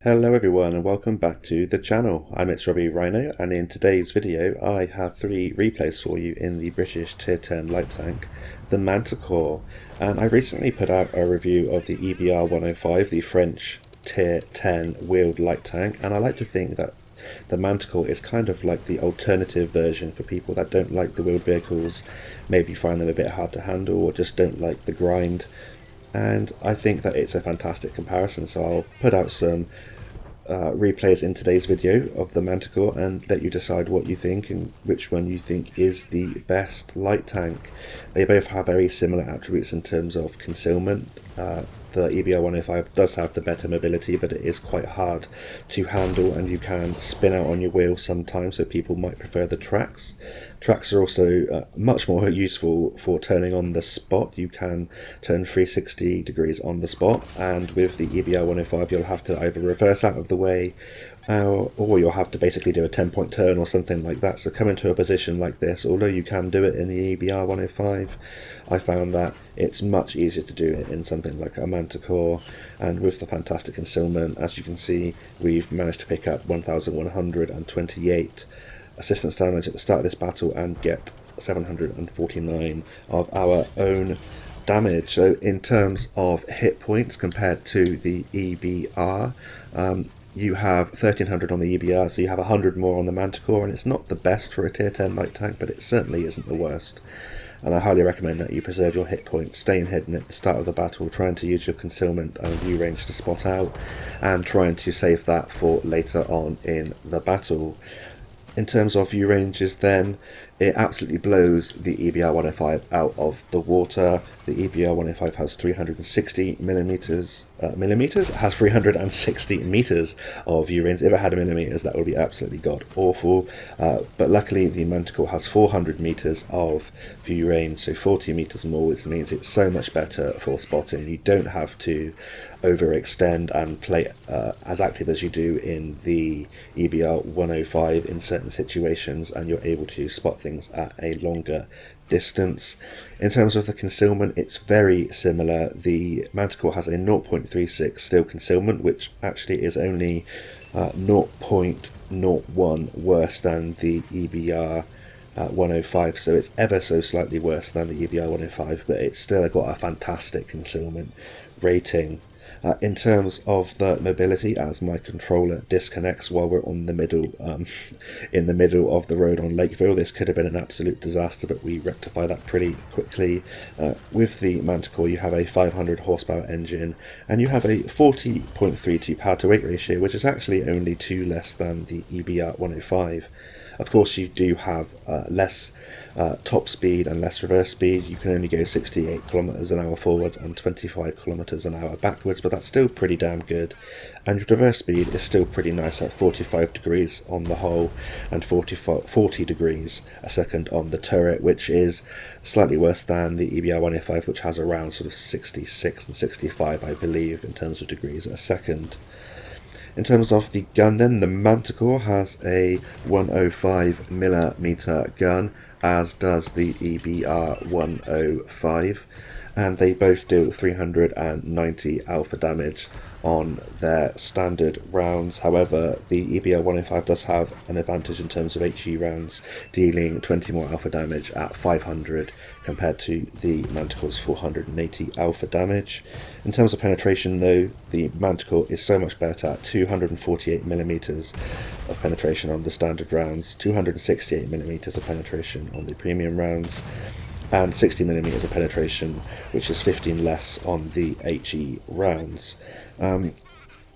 Hello everyone and welcome back to the channel. I'm It's Robbie Rhino, and in today's video I have 3 replays for you in the British Tier 10 light tank, the Manticore. And I recently put out a review of the EBR 105, the French Tier 10 wheeled light tank, and I like to think that the Manticore is kind of like the alternative version for people that don't like the wheeled vehicles, maybe find them a bit hard to handle or just don't like the grind. And I think that it's a fantastic comparison, so I'll put out some replays in today's video of the Manticore and let you decide what you think and which one you think is the best light tank. They both have very similar attributes in terms of concealment. The EBR 105 does have the better mobility, but it is quite hard to handle and you can spin out on your wheel sometimes, so people might prefer the tracks. Tracks are also much more useful for turning on the spot. You can turn 360 degrees on the spot, and with the EBR 105 you'll have to either reverse out of the way or you'll have to basically do a 10-point turn or something like that. So come into a position like this, although you can do it in the EBR 105, I found that it's much easier to do it in something like a Manticore. And with the fantastic concealment, as you can see, we've managed to pick up 1128 assistance damage at the start of this battle and get 749 of our own damage. So in terms of hit points compared to the EBR, you have 1300 on the EBR, so you have 100 more on the Manticore, and it's not the best for a tier 10 light tank, but it certainly isn't the worst. And I highly recommend that you preserve your hit points, staying hidden at the start of the battle, trying to use your concealment and view range to spot out, and trying to save that for later on in the battle. In terms of view ranges then, it absolutely blows the EBR 105 out of the water. The EBR 105 has 360 millimeters. It has 360 meters of view range. If it had millimeters, that would be absolutely god awful. But luckily, the Manticore has 400 meters of view range, so 40 meters more, which means it's so much better for spotting. You don't have to overextend and play as active as you do in the EBR 105 in certain situations, and you're able to spot things at a longer distance. In terms of the concealment, it's very similar. The Manticore has a 0.36 steel concealment, which actually is only 0.01 worse than the EBR 105, so it's ever so slightly worse than the EBR 105, but it's still got a fantastic concealment rating. In terms of the mobility, as my controller disconnects while we're on the middle, in the middle of the road on Lakeville, this could have been an absolute disaster, but we rectify that pretty quickly. With the Manticore, you have a 500 horsepower engine, and you have a 40.32 power to weight ratio, which is actually only 2 less than the EBR 105. Of course, you do have less top speed and less reverse speed. You can only go 68 kilometers an hour forwards and 25 kilometers an hour backwards, but that's still pretty damn good. And your reverse speed is still pretty nice at 45 degrees on the hull and 40 degrees a second on the turret, which is slightly worse than the EBR 105, which has around sort of 66 and 65, I believe, in terms of degrees a second. In terms of the gun then, the Manticore has a 105mm gun, as does the EBR 105, and they both do 390 alpha damage on their standard rounds. However, the EBR 105 does have an advantage in terms of HE rounds, dealing 20 more alpha damage at 500 compared to the Manticore's 480 alpha damage. In terms of penetration though, the Manticore is so much better at 248mm of penetration on the standard rounds, 268mm of penetration on the premium rounds, and 60mm of penetration, which is 15 less on the HE rounds.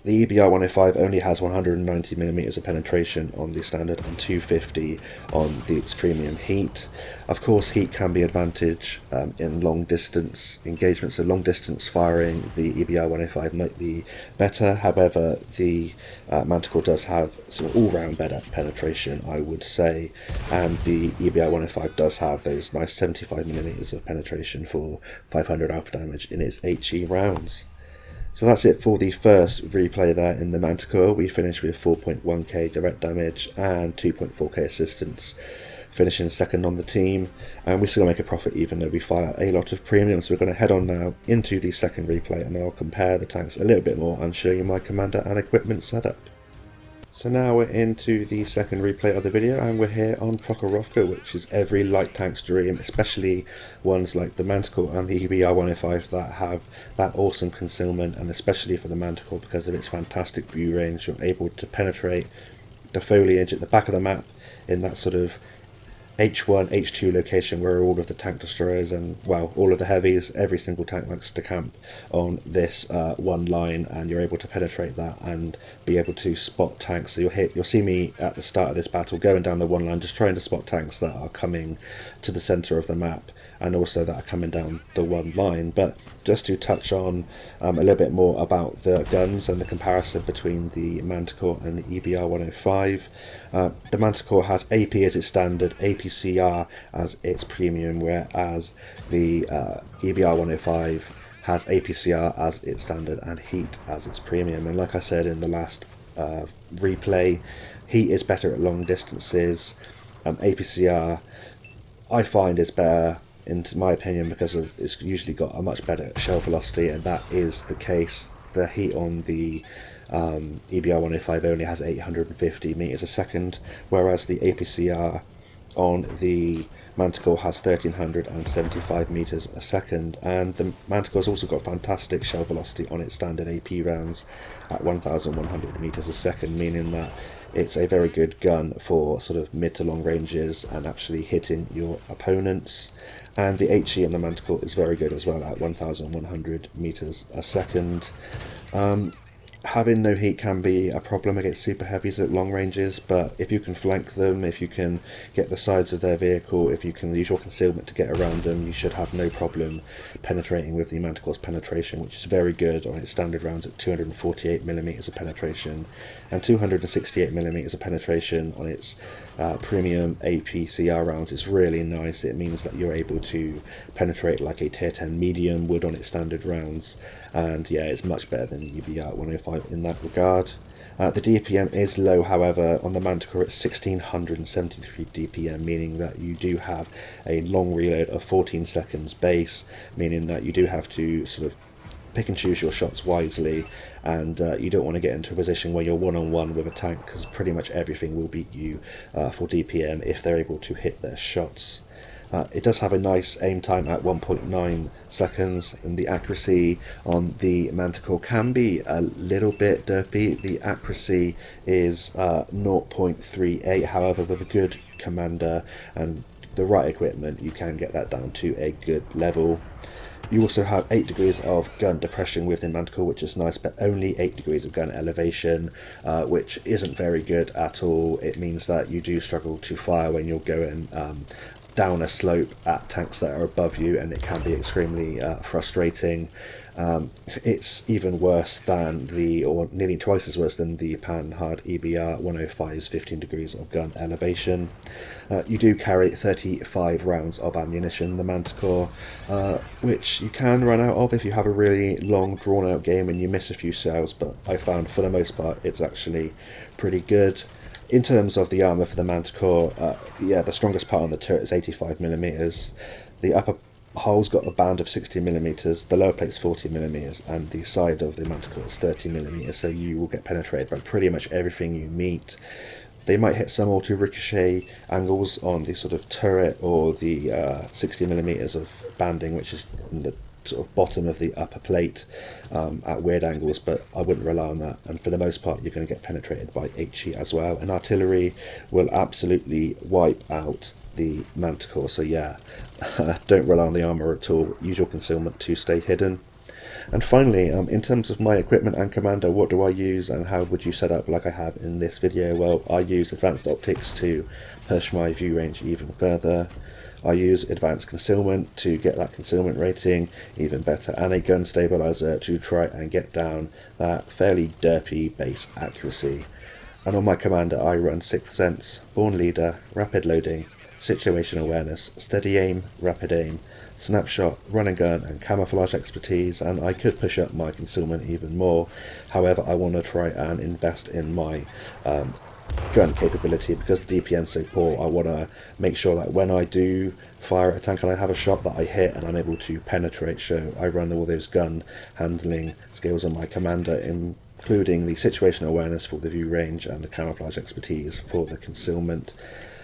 The EBR 105 only has 190mm of penetration on the standard and 250 on its premium heat. Of course, heat can be an advantage in long distance engagements, so long distance firing the EBR 105 might be better. However, the Manticore does have sort of all-round better penetration, I would say, and the EBR 105 does have those nice 75mm of penetration for 500 alpha damage in its HE rounds. So that's it for the first replay there in the Manticore. We finished with 4.1k direct damage and 2.4k assistance finishing second on the team, and we still make a profit even though we fire a lot of premium. So we're going to head on now into the second replay, and I'll compare the tanks a little bit more and show you my commander and equipment setup. So now we're into the second replay of the video, and we're here on Prokhorovka, which is every light tank's dream, especially ones like the Manticore and the EBR 105 that have that awesome concealment, and especially for the Manticore because of its fantastic view range. You're able to penetrate the foliage at the back of the map in that sort of H1, H2 location where all of the tank destroyers and, well, all of the heavies, every single tank likes to camp on this one line, and you're able to penetrate that and be able to spot tanks. So you'll see me at the start of this battle going down the one line just trying to spot tanks that are coming to the center of the map and also that are coming down the one line. But just to touch on a little bit more about the guns and the comparison between the Manticore and the EBR 105. The Manticore has AP as its standard, APCR as its premium, whereas the EBR 105 has APCR as its standard and heat as its premium. And like I said in the last replay, heat is better at long distances. APCR I find is better, in my opinion, because of it's usually got a much better shell velocity, and that is the case. The heat on the EBR 105 only has 850 meters a second, whereas the APCR on the Manticore has 1375 meters a second, and the Manticore's also got fantastic shell velocity on its standard AP rounds at 1100 meters a second, meaning that it's a very good gun for sort of mid to long ranges and actually hitting your opponents. And the HE on the Manticore is very good as well at 1100 meters a second. Having no heat can be a problem against super heavies at long ranges, but if you can flank them, if you can get the sides of their vehicle, if you can use your concealment to get around them, you should have no problem penetrating with the Manticore's penetration, which is very good on its standard rounds at 248mm of penetration and 268mm of penetration on its premium APCR rounds. It's really nice. It means that you're able to penetrate like a tier 10 medium would on its standard rounds, and yeah, it's much better than the EBR 105 in that regard. The DPM is low, however. On the Manticore it's 1673 DPM, meaning that you do have a long reload of 14 seconds base, meaning that you do have to sort of pick and choose your shots wisely, and you don't want to get into a position where you're one-on-one with a tank, because pretty much everything will beat you for DPM if they're able to hit their shots. It does have a nice aim time at 1.9 seconds, and the accuracy on the Manticore can be a little bit derpy. The accuracy is 0.38, however with a good commander and the right equipment you can get that down to a good level. You also have 8 degrees of gun depression with the Manticore, which is nice, but only 8 degrees of gun elevation, which isn't very good at all. It means that you do struggle to fire when you're going down a slope at tanks that are above you, and it can be extremely frustrating. It's even worse than or nearly twice as worse than the Panhard EBR 105's 15 degrees of gun elevation. You do carry 35 rounds of ammunition, the Manticore, which you can run out of if you have a really long drawn out game and you miss a few shells, but I found for the most part it's actually pretty good. In terms of the armour for the Manticore, yeah, the strongest part on the turret is 85mm. The upper hull's got a band of 60mm, the lower plate's 40mm, and the side of the Manticore is 30mm, so you will get penetrated by pretty much everything you meet. They might hit some auto ricochet angles on the sort of turret or the 60mm of banding, which is in the sort of bottom of the upper plate at weird angles, but I wouldn't rely on that, and for the most part you're going to get penetrated by HE as well, and artillery will absolutely wipe out the Manticore, so yeah, don't rely on the armour at all. Use your concealment to stay hidden. And finally, in terms of my equipment and commander, what do I use and how would you set up like I have in this video? Well, I use advanced optics to push my view range even further. I use advanced concealment to get that concealment rating even better, and a gun stabilizer to try and get down that fairly derpy base accuracy. And on my commander I run Sixth Sense, Born Leader, Rapid Loading, Situation Awareness, Steady Aim, Rapid Aim, Snapshot, Run and Gun, and Camouflage Expertise, and I could push up my concealment even more. However, I want to try and invest in my gun capability. Because the DPM's so poor, I want to make sure that when I do fire at a tank and I have a shot that I hit and I'm able to penetrate, so I run all those gun handling skills on my commander, including the situational awareness for the view range and the camouflage expertise for the concealment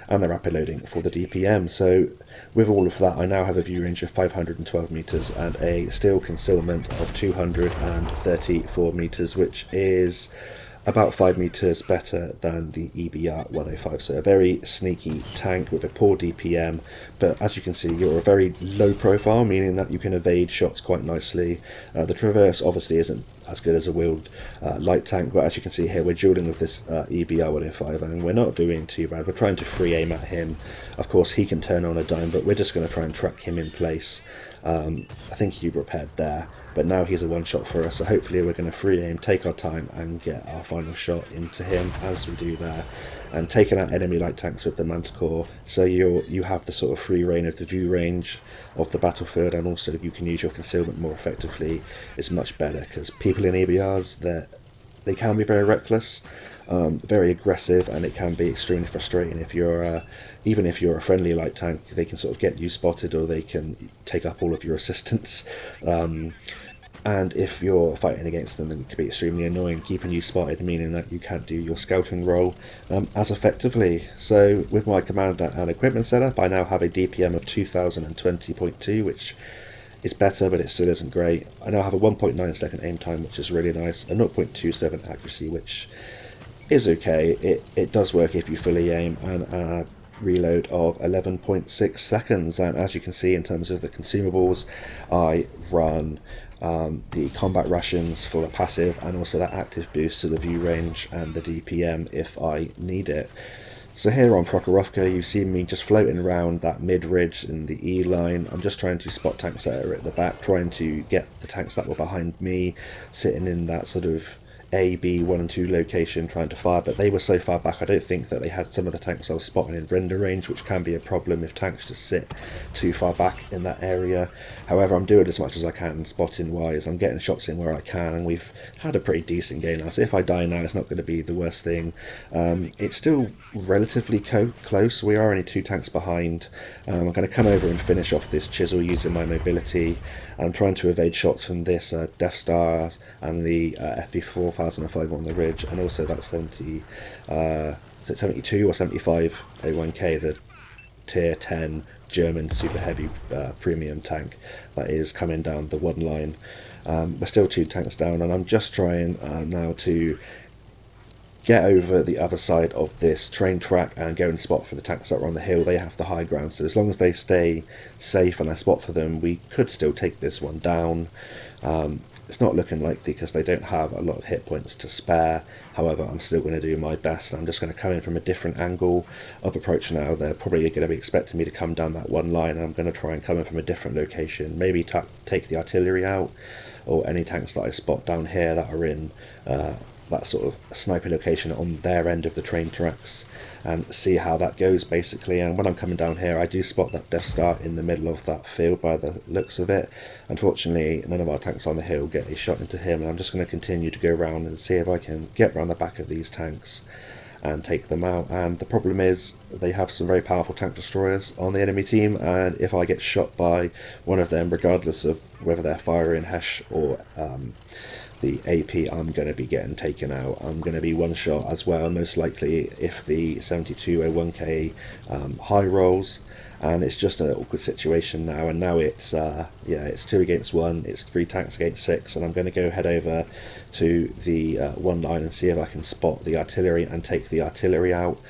and the rapid loading for the DPM. So with all of that, I now have a view range of 512 meters and a steel concealment of 234 meters, which is about 5 meters better than the EBR 105. So a very sneaky tank with a poor DPM, but as you can see, you're a very low profile, meaning that you can evade shots quite nicely. The traverse obviously isn't as good as a wheeled light tank, but as you can see here, we're dueling with this EBR 105 and we're not doing too bad. We're trying to free aim at him. Of course, he can turn on a dime, but we're just going to try and track him in place. I think he repaired there, but now he's a one-shot for us, so hopefully we're going to free aim, take our time and get our final shot into him as we do there, and taking out enemy light tanks with the Manticore, so you have the sort of free reign of the view range of the battlefield, and also you can use your concealment more effectively. It's much better because people in EBRs, they can be very reckless, very aggressive, and it can be extremely frustrating if you're even if you're a friendly light tank. They can sort of get you spotted, or they can take up all of your assistance, and if you're fighting against them, then it can be extremely annoying, keeping you spotted, meaning that you can't do your scouting role as effectively. So with my commander and equipment setup, I now have a DPM of 2020.2, which is better, but it still isn't great. I now have a 1.9 second aim time, which is really nice, a 0.27 accuracy, which is okay. It does work if you fully aim, and a reload of 11.6 seconds. And as you can see, in terms of the consumables, I run the combat rations for the passive and also that active boost to the view range and the DPM if I need it. So here on Prokhorovka, you see me just floating around that mid-ridge in the E line. I'm just trying to spot tanks that are at the back, trying to get the tanks that were behind me, sitting in that sort of A, B, 1 and 2 location trying to fire, but they were so far back I don't think that they had some of the tanks I was spotting in render range, which can be a problem if tanks just sit too far back in that area. However, I'm doing as much as I can spotting wise. I'm getting shots in where I can, and we've had a pretty decent game now, so if I die now it's not going to be the worst thing. It's still relatively close. We are only 2 tanks behind. I'm going to come over and finish off this chisel using my mobility. I'm trying to evade shots from this Death Stars and the FV 4005 on the ridge, and also that 72 or 75 A1K, the tier 10 German super heavy premium tank that is coming down the one line. We're still 2 tanks down, and I'm just trying now to get over the other side of this train track and go and spot for the tanks that are on the hill. They have the high ground, so as long as they stay safe and I spot for them, we could still take this one down. It's not looking likely because they don't have a lot of hit points to spare. However, I'm still going to do my best, and I'm just going to come in from a different angle of approach now. They're probably going to be expecting me to come down that one line, and I'm going to try and come in from a different location, maybe take the artillery out, or any tanks that I spot down here that are in that sort of sniper location on their end of the train tracks, and see how that goes basically. And when I'm coming down here, I do spot that Death Star in the middle of that field by the looks of it. Unfortunately, none of our tanks on the hill get a shot into him, and I'm just going to continue to go around and see if I can get around the back of these tanks and take them out. And the problem is they have some very powerful tank destroyers on the enemy team, and if I get shot by one of them, regardless of whether they're firing Hesh or the AP, I'm going to be getting taken out. I'm going to be one shot as well, most likely, if the 7201K high rolls, and it's just an awkward situation now. And now it's it's 2 against 1, it's 3 tanks against 6, and I'm going to go head over to the one line and see if I can spot the artillery and take the artillery out,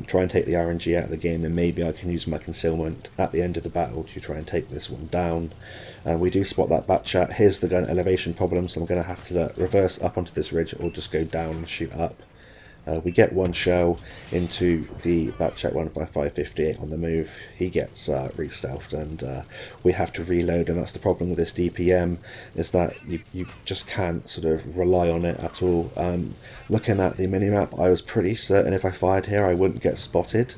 try and take the RNG out of the game, and maybe I can use my concealment at the end of the battle to try and take this one down. We do spot that bat chat. Here's the gun elevation problem, so I'm going to have to reverse up onto this ridge or just go down and shoot up. We get 1 shell into the Batchat 15558 on the move. He gets re-stealthed, and we have to reload, and that's the problem with this DPM, is that you just can't sort of rely on it at all. Looking at the minimap, I was pretty certain if I fired here I wouldn't get spotted.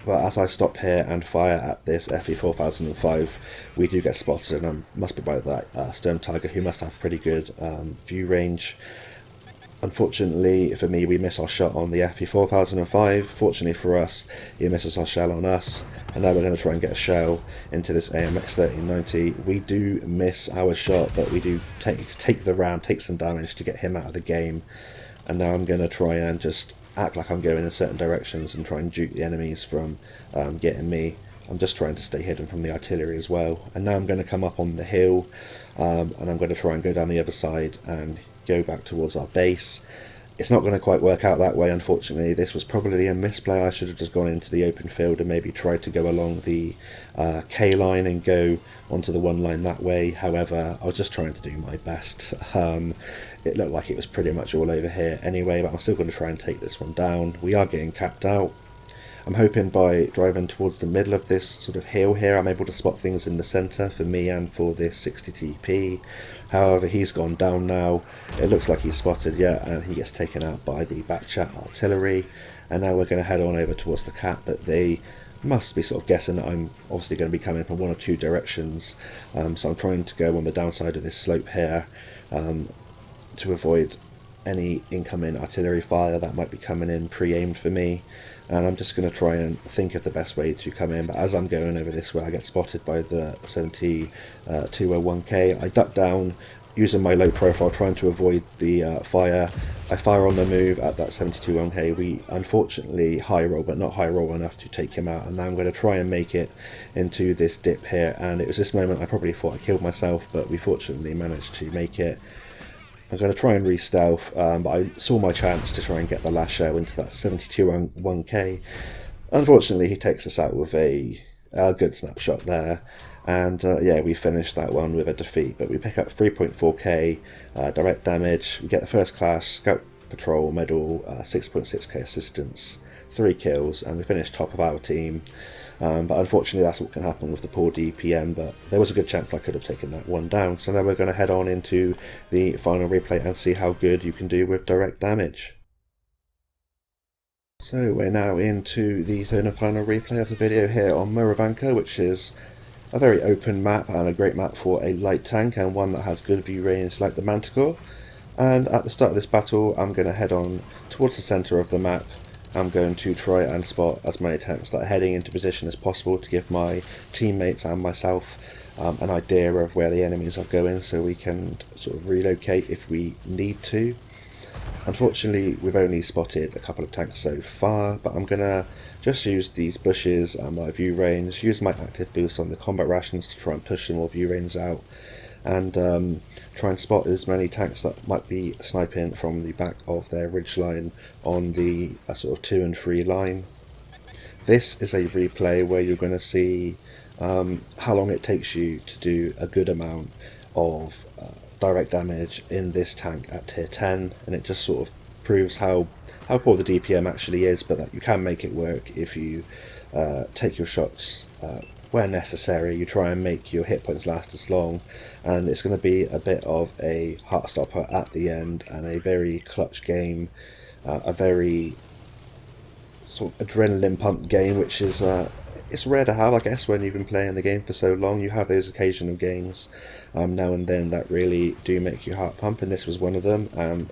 But as I stop here and fire at this FE 4005, we do get spotted, and I must be by that Sturm Tiger, who must have pretty good view range. Unfortunately for me, we miss our shot on the FE 4005. Fortunately for us, he misses our shell on us. And now we're going to try and get a shell into this AMX 1390. We do miss our shot, but we do take the round, take some damage to get him out of the game. And now I'm going to try and just act like I'm going in certain directions and try and juke the enemies from getting me. I'm just trying to stay hidden from the artillery as well. And now I'm going to come up on the hill, and I'm going to try and go down the other side and go back towards our base. It's not going to quite work out that way, unfortunately. This was probably a misplay. I should have just gone into the open field and maybe tried to go along the K line and go onto the one line that way. However, I was just trying to do my best. It looked like it was pretty much all over here anyway, but I'm still going to try and take this one down. We are getting capped out. I'm hoping by driving towards the middle of this sort of hill here, I'm able to spot things in the centre for me and for this 60 TP. However, he's gone down now. It looks like he's spotted yet, and he gets taken out by the back chat artillery. And now we're going to head on over towards the cap, but they must be sort of guessing that I'm obviously going to be coming from one or two directions. So I'm trying to go on the downside of this slope here to avoid any incoming artillery fire that might be coming in pre-aimed for me, and I'm just going to try and think of the best way to come in. But as I'm going over this way, I get spotted by the 7201K. I duck down using my low profile, trying to avoid the fire. I fire on the move at that 7201K. We unfortunately high roll, but not high roll enough to take him out, and now I'm going to try and make it into this dip here. And it was this moment I probably thought I killed myself, but we fortunately managed to make it. I'm going to try and re-stealth, but I saw my chance to try and get the last shell into that 7201K. Unfortunately, he takes us out with a good snapshot there. And yeah, we finished that one with a defeat, but we pick up 3.4k direct damage. We get the first class Scout Patrol Medal, 6.6k assistance, 3 kills, and we finished top of our team. But unfortunately that's what can happen with the poor DPM, but there was a good chance I could have taken that one down. So now we're going to head on into the final replay and see how good you can do with direct damage. So we're now into the third and final replay of the video here on Moravanka, which is a very open map and a great map for a light tank, and one that has good view range like the Manticore. And at the start of this battle I'm going to head on towards the centre of the map. I'm going to try and spot as many tanks that are heading into position as possible to give my teammates and myself an idea of where the enemies are going, so we can sort of relocate if we need to. Unfortunately, we've only spotted a couple of tanks so far, but I'm going to just use these bushes and my view range, use my active boost on the combat rations to try and push some more view range out, and try and spot as many tanks that might be sniping from the back of their ridge line on the sort of 2 and 3 line. This is a replay where you're going to see how long it takes you to do a good amount of direct damage in this tank at tier 10, and it just sort of proves how poor the DPM actually is, but that you can make it work if you take your shots where necessary. You try and make your hit points last as long, and it's going to be a bit of a heart stopper at the end and a very clutch game, a very sort of adrenaline pumped game, which is it's rare to have, I guess, when you've been playing the game for so long. You have those occasional games now and then that really do make your heart pump, and this was one of them.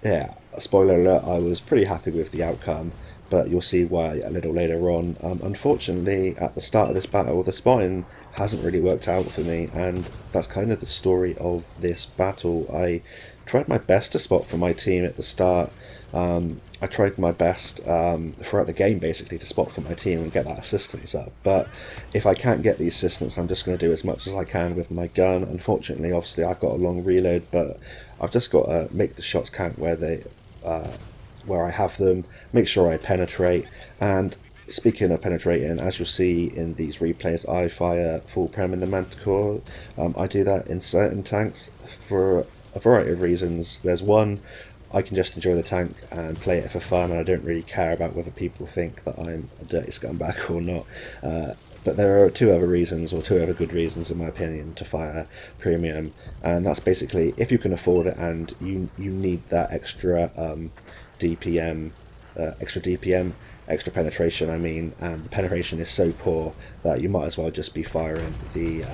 Yeah, spoiler alert, I was pretty happy with the outcome, but you'll see why a little later on. Unfortunately, at the start of this battle, the spotting hasn't really worked out for me, and that's kind of the story of this battle. I tried my best to spot for my team at the start. I tried my best throughout the game, basically, to spot for my team and get that assistance up. But if I can't get the assistance, I'm just going to do as much as I can with my gun. Unfortunately, obviously, I've got a long reload, but I've just got to make the shots count where I have them, make sure I penetrate. And speaking of penetrating, as you'll see in these replays, I fire full prem in the Manticore. I do that in certain tanks for a variety of reasons. There's one, I can just enjoy the tank and play it for fun, and I don't really care about whether people think that I'm a dirty scumbag or not. But there are two other reasons, or two other good reasons in my opinion, to fire premium, and that's basically if you can afford it and you need that extra DPM, extra penetration, I mean, and the penetration is so poor that you might as well just be firing the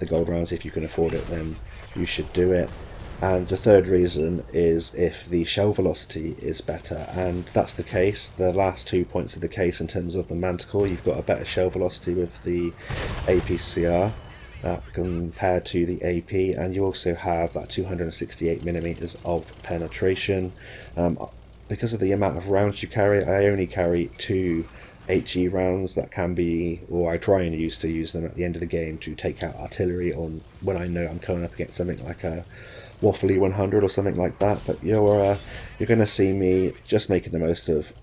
gold rounds. If you can afford it, then you should do it. And the third reason is if the shell velocity is better, and that's the case. The last 2 points are the case in terms of the Manticore. You've got a better shell velocity with the APCR compared to the AP, and you also have that 268mm of penetration. Because of the amount of rounds you carry, I only carry 2 HE rounds that can be, or I try and use them at the end of the game to take out artillery on when I know I'm coming up against something like a waffly 100 or something like that. But you're going to see me just making the most of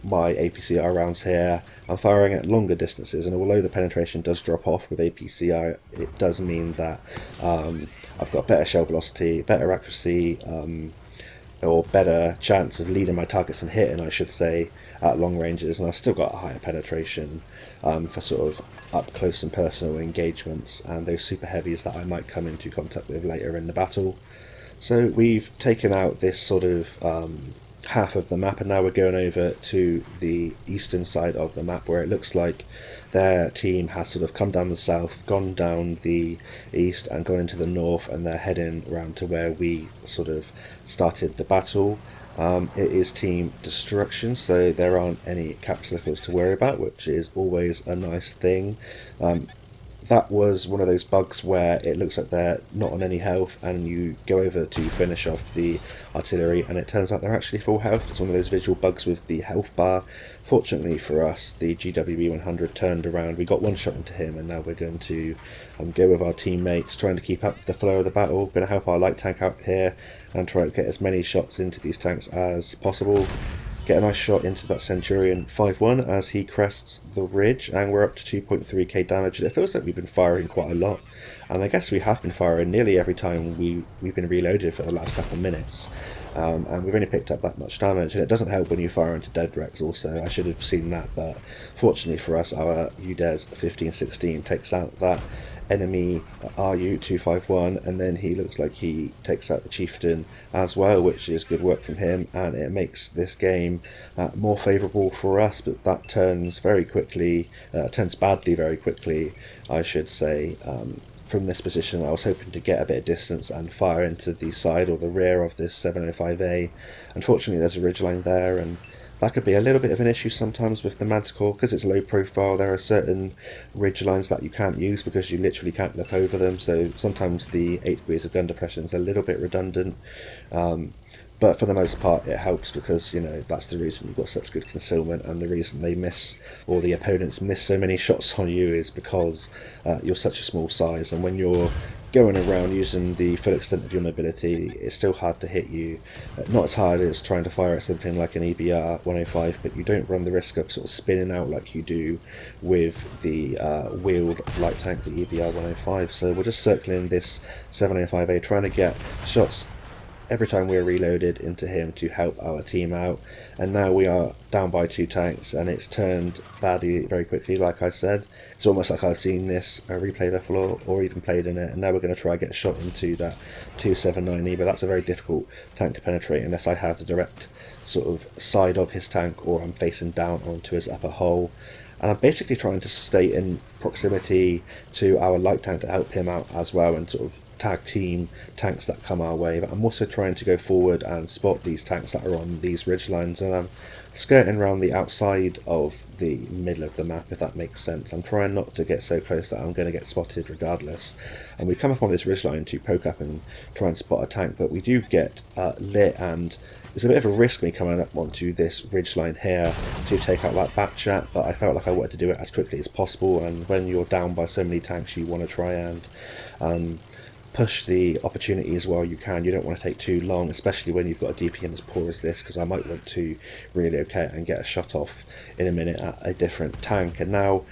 my APCR rounds here. I'm firing at longer distances, and although the penetration does drop off with APCR, it does mean that I've got better shell velocity, better accuracy, or better chance of leading my targets and hitting, I should say, at long ranges, and I've still got a higher penetration for sort of up close and personal engagements and those super heavies that I might come into contact with later in the battle. So we've taken out this sort of half of the map, and now we're going over to the eastern side of the map, where it looks like their team has sort of come down the south, gone down the east and gone into the north, and they're heading around to where we sort of started the battle. It is team destruction, so there aren't any capsules to worry about, which is always a nice thing. That was one of those bugs where it looks like they're not on any health, and you go over to finish off the artillery and it turns out they're actually full health. It's one of those visual bugs with the health bar. Fortunately for us, the GWB 100 turned around, we got one shot into him, and now we're going to go with our teammates, trying to keep up the flow of the battle. Going to help our light tank out here and try to get as many shots into these tanks as possible. Get a nice shot into that Centurion 5-1 as he crests the ridge, and we're up to 2.3k damage. And it feels like we've been firing quite a lot, and I guess we have been firing nearly every time we've been reloaded for the last couple of minutes, and we've only picked up that much damage. And it doesn't help when you fire into dead wrecks also. I should have seen that, but fortunately for us, our UDES 1516 takes out that enemy RU-251, and then he looks like he takes out the chieftain as well, which is good work from him, and it makes this game more favourable for us. But that turns very quickly, turns badly very quickly, I should say. From this position, I was hoping to get a bit of distance and fire into the side or the rear of this 705A. Unfortunately, there's a ridgeline there, and that could be a little bit of an issue sometimes with the Manticore because it's low profile. There are certain ridge lines that you can't use because you literally can't look over them, so sometimes the 8 degrees of gun depression is a little bit redundant. But for the most part it helps because, you know, that's the reason you've got such good concealment, and the reason they miss, or the opponents miss so many shots on you, is because you're such a small size, and when you're going around using the full extent of your mobility, it's still hard to hit you. Not as hard as trying to fire at something like an EBR 105, but you don't run the risk of sort of spinning out like you do with the wheeled light tank, the EBR 105. So we're just circling this 705A, trying to get shots every time we're reloaded into him to help our team out. And now we are down by 2 tanks, and it's turned badly very quickly. Like I said, it's almost like I've seen this replay before or even played in it, and now we're going to try and get a shot into that 279E, but that's a very difficult tank to penetrate unless I have the direct sort of side of his tank or I'm facing down onto his upper hull. And I'm basically trying to stay in proximity to our light tank to help him out as well, and sort of tag team tanks that come our way. But I'm also trying to go forward and spot these tanks that are on these ridge lines, and I'm skirting around the outside of the middle of the map, if that makes sense. I'm trying not to get so close that I'm going to get spotted regardless. And we come up on this ridge line to poke up and try and spot a tank, but we do get lit, and it's a bit of a risk me coming up onto this ridgeline here to take out that back chat, but I felt like I wanted to do it as quickly as possible, and when you're down by so many tanks you want to try and push the opportunities while you can. You don't want to take too long, especially when you've got a DPM as poor as this, because I might want to relocate and get a shot off in a minute at a different tank. And now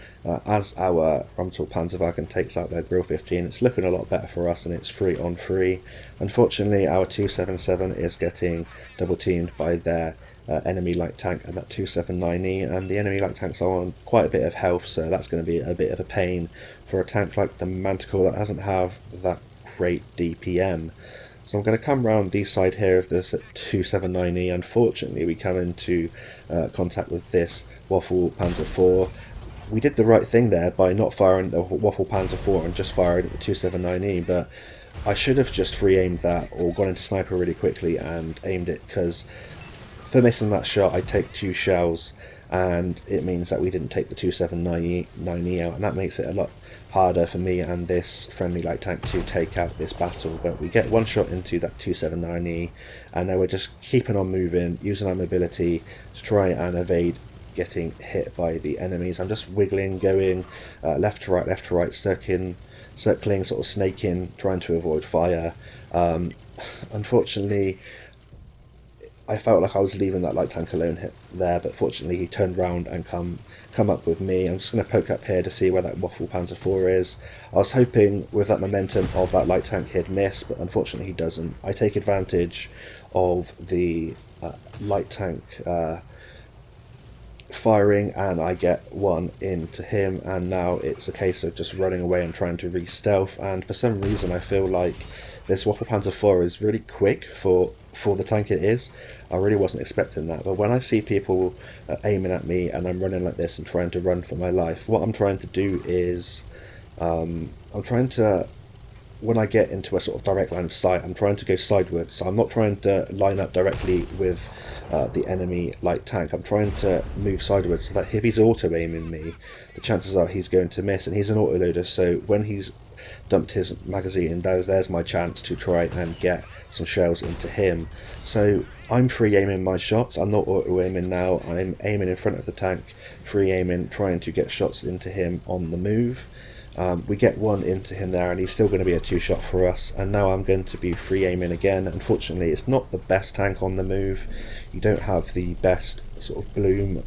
as our Armour Panzerwagen takes out their Grill 15, it's looking a lot better for us, and it's 3 on 3. Unfortunately, our 277 is getting double teamed by their enemy light tank and that 279E, and the enemy light tanks are on quite a bit of health, so that's going to be a bit of a pain for a tank like the Manticore that doesn't have that great DPM. So I'm going to come round the side here of this 279E. Unfortunately, we come into contact with this Waffle Panzer IV. We did the right thing there by not firing the Waffle Panzer IV and just firing at the 279E, but I should have just free aimed that or gone into sniper really quickly and aimed it, because for missing that shot I take 2 shells, and it means that we didn't take the 279E out, and that makes it a lot harder for me and this friendly light tank to take out this battle. But we get 1 shot into that 279E, and now we're just keeping on moving, using our mobility to try and evade getting hit by the enemies. I'm just wiggling, going left to right, circling, sort of snaking, trying to avoid fire. Unfortunately, I felt like I was leaving that light tank alone there, but fortunately he turned round and come up with me. I'm just going to poke up here to see where that Waffle Panzer IV is. I was hoping with that momentum of that light tank he'd miss, but unfortunately he doesn't. I take advantage of the light tank firing, and I get 1 into him, and now it's a case of just running away and trying to re-stealth. And for some reason I feel like this Waffle Panzer IV is really quick for the tank it is. I really wasn't expecting that, but when I see people aiming at me and I'm running like this and trying to run for my life, what I'm trying to do is I'm trying to, when I get into a sort of direct line of sight, I'm trying to go sideways. So I'm not trying to line up directly with the enemy light tank. I'm trying to move sideways so that if he's auto aiming me, the chances are he's going to miss, and he's an autoloader, so when he's dumped his magazine, there's my chance to try and get some shells into him. So I'm free aiming my shots. I'm not auto aiming now. I'm aiming in front of the tank, free aiming, trying to get shots into him on the move. We get 1 into him there, and he's still going to be a 2-shot for us. And now I'm going to be free aiming again. Unfortunately, it's not the best tank on the move. You don't have the best sort of bloom.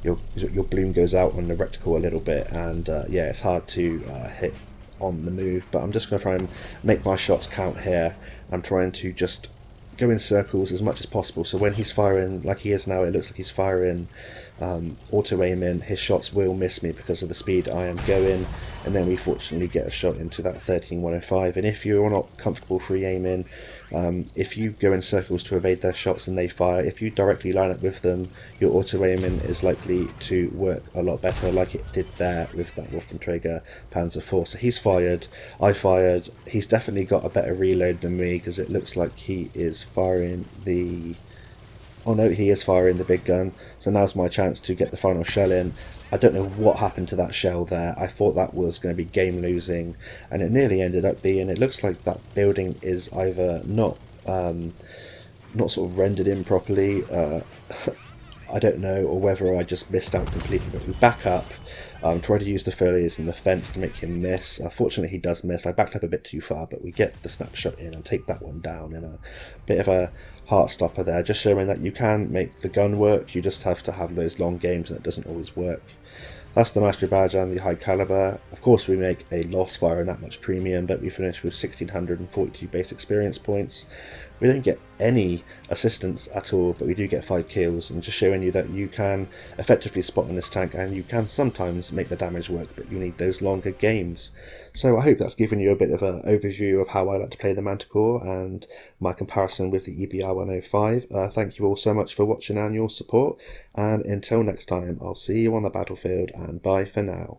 Your bloom goes out on the reticle a little bit, and yeah, it's hard to hit on the move. But I'm just going to try and make my shots count here. I'm trying to just go in circles as much as possible, so when he's firing like he is now, it looks like he's firing auto aiming, his shots will miss me because of the speed I am going, and then we fortunately get a shot into that 13105. And if you're not comfortable free aiming, if you go in circles to evade their shots and they fire, if you directly line up with them, your auto aiming is likely to work a lot better, like it did there with that Waffenträger Panzer IV. So he's fired, I fired, he's definitely got a better reload than me, because it looks like he is firing the... oh no, he is firing the big gun, so now's my chance to get the final shell in. I don't know what happened to that shell there. I thought that was going to be game losing, and it nearly ended up being. It looks like that building is either not sort of rendered in properly, I don't know, or whether I just missed out completely. But we back up, try to use the foliage and the fence to make him miss. Fortunately he does miss. I backed up a bit too far, but we get the snapshot in and take that one down in a bit of a heart stopper there, just showing that you can make the gun work. You just have to have those long games, and it doesn't always work. That's the Mastery Badge and the High Caliber. Of course we make a loss firing that much premium, but we finish with 1642 base experience points. We don't get any assistance at all, but we do get 5 kills, and just showing you that you can effectively spot in this tank, and you can sometimes make the damage work, but you need those longer games. So I hope that's given you a bit of an overview of how I like to play the Manticore and my comparison with the EBR 105. Thank you all so much for watching and your support, and until next time, I'll see you on the battlefield, and bye for now.